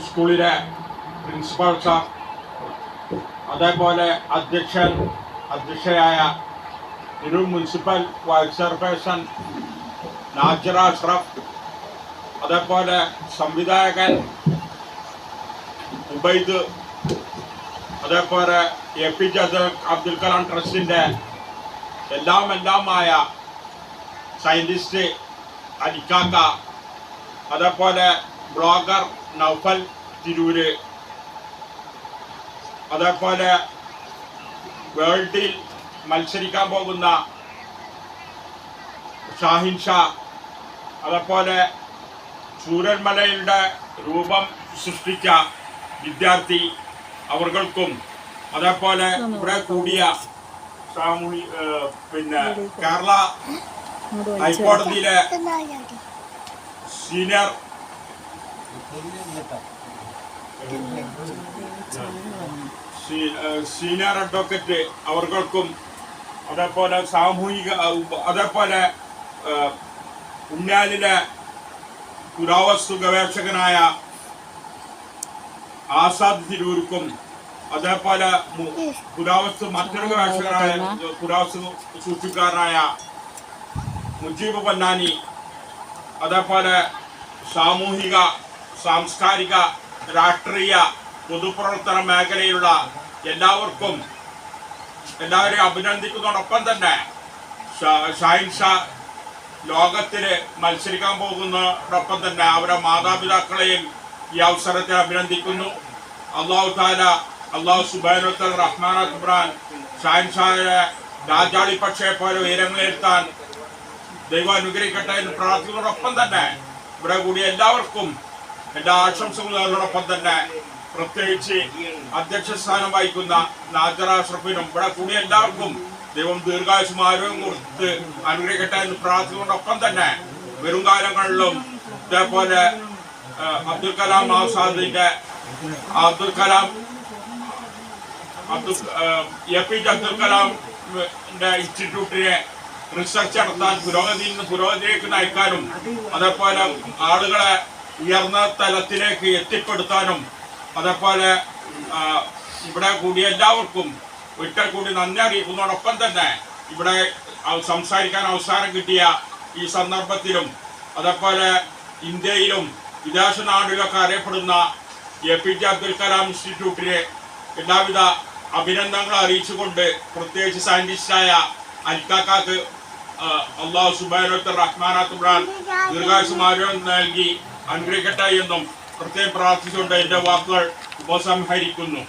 സ്കൂളിലെ principal sir, അതേപോലെ അധ്യക്ഷയായ Tirur municipal vice chairperson Najira Ashraf, അതേപോലെ സംവിധായകൻ ഉബൈദ്, അതേപോലെ APJ അബ്ദുൽ കലാം ട്രസ്റ്റിൻ്റെ എല്ലാമായ സയൻറ്റിസ്റ്റ് അലിക്കാക്ക, അതേപോലെ ബ്ലോഗർ നൗഫൽ തിരൂര്, അതേപോലെ വേൾഡിൽ മത്സരിക്കാൻ പോകുന്ന ഷാഹിൻ ഷാ, അതേപോലെ സൂര്യന്മലയുടെ രൂപം സൃഷ്ടിച്ച വിദ്യാർത്ഥി അവർക്കും, അതേപോലെ ഇവിടെ കൂടിയ കേരള ഹൈക്കോടതിയിലെ സീനിയർ അഡ്വക്കേറ്റ് അവർക്കും, അതേപോലെ അതേപോലെ ഉണ്ണിയാലിലെ പുരാവസ്തു ഗവേഷകനായ ആസാദ് തിരൂർക്കും, അതേപോലെ മറ്റൊരു ഗവേഷകനായ പുരാവസ്തു സൂക്ഷിക്കാരനായ മുജീബ് പൊന്നാനി, അതേപോലെ സാമൂഹിക സാംസ്കാരിക രാഷ്ട്രീയ പൊതുപ്രവർത്തന മേഖലയിലുള്ള എല്ലാവരെയും അഭിനന്ദിക്കുന്നതോടൊപ്പം തന്നെ ഷാഹിൻ ഷാ ലോകത്തിൽ മത്സരിക്കാൻ പോകുന്നതോടൊപ്പം തന്നെ അവരുടെ മാതാപിതാക്കളെയും ഈ അവസരത്തിൽ അഭിനന്ദിക്കുന്നു. അള്ളാഹു സുബ്ഹാനഹു വ തആല റഹ്മാനായ ഖുർആൻ ഷാഹിൻ ഷായെ രാജാളിപ്പക്ഷയെ പോലെ ഉയരങ്ങളിലെത്താൻ ദൈവം അനുഗ്രഹിക്കട്ടെ എന്ന് പ്രാർത്ഥിക്കുന്നതോടൊപ്പം തന്നെ ഇവിടെ കൂടി എല്ലാവർക്കും എല്ലാ ആശംസകളോടൊപ്പം തന്നെ പ്രത്യേകിച്ച് അധ്യക്ഷ സ്ഥാനം വഹിക്കുന്ന നാജിറ അഷ്റഫിനും ഇവിടെ കൂടി എല്ലാവർക്കും ദൈവം ദീർഘായുസ്സും ആരോഗ്യം കൊടുത്ത് അനുഗ്രഹിക്കട്ടെ എന്ന് പ്രാർത്ഥിക്കുന്നതോടൊപ്പം തന്നെ വരും കാലങ്ങളിലും ഇതേപോലെ അബ്ദുൽ കലാം ആസാദിന്റെ APJ അബ്ദുൽ കലാമിന്റെ ഇൻസ്റ്റിറ്റ്യൂട്ടിനെ റിസർച്ച് നടത്താൻ പുരോഗതിയിലേക്ക് നയിക്കാനും, അതേപോലെ ആളുകളെ ഉയർന്ന തലത്തിലേക്ക് എത്തിപ്പെടുത്താനും, അതേപോലെ ഇവിടെ കൂടിയ എല്ലാവർക്കും ഒരിക്കൽ കൂടി നന്ദി അറിയിക്കുന്നതോടൊപ്പം തന്നെ ഇവിടെ സംസാരിക്കാൻ അവസരം കിട്ടിയ ഈ സന്ദർഭത്തിലും, അതേപോലെ ഇന്ത്യയിലും വിദേശ നാടുകളിലൊക്കെ അറിയപ്പെടുന്ന APJ അബ്ദുൽ കലാം ഇൻസ്റ്റിറ്റ്യൂട്ടിലെ എല്ലാവിധ അഭിനന്ദനങ്ങൾ അറിയിച്ചുകൊണ്ട് പ്രത്യേകിച്ച് സയന്റിസ്റ്റായ അൽക്കാക്കാക്ക് അള്ളാഹു സുബ്ഹാനഹു വ തആല റഹ്മാനായ ഖുർആൻ ദീർഘായുസ്സും ആരോഗ്യം നൽകി അനുഗ്രഹിക്കട്ടെ എന്നും പ്രത്യേകം പ്രാർത്ഥിച്ചുകൊണ്ട് എൻ്റെ വാക്കുകൾ ഉപസംഹരിക്കുന്നു.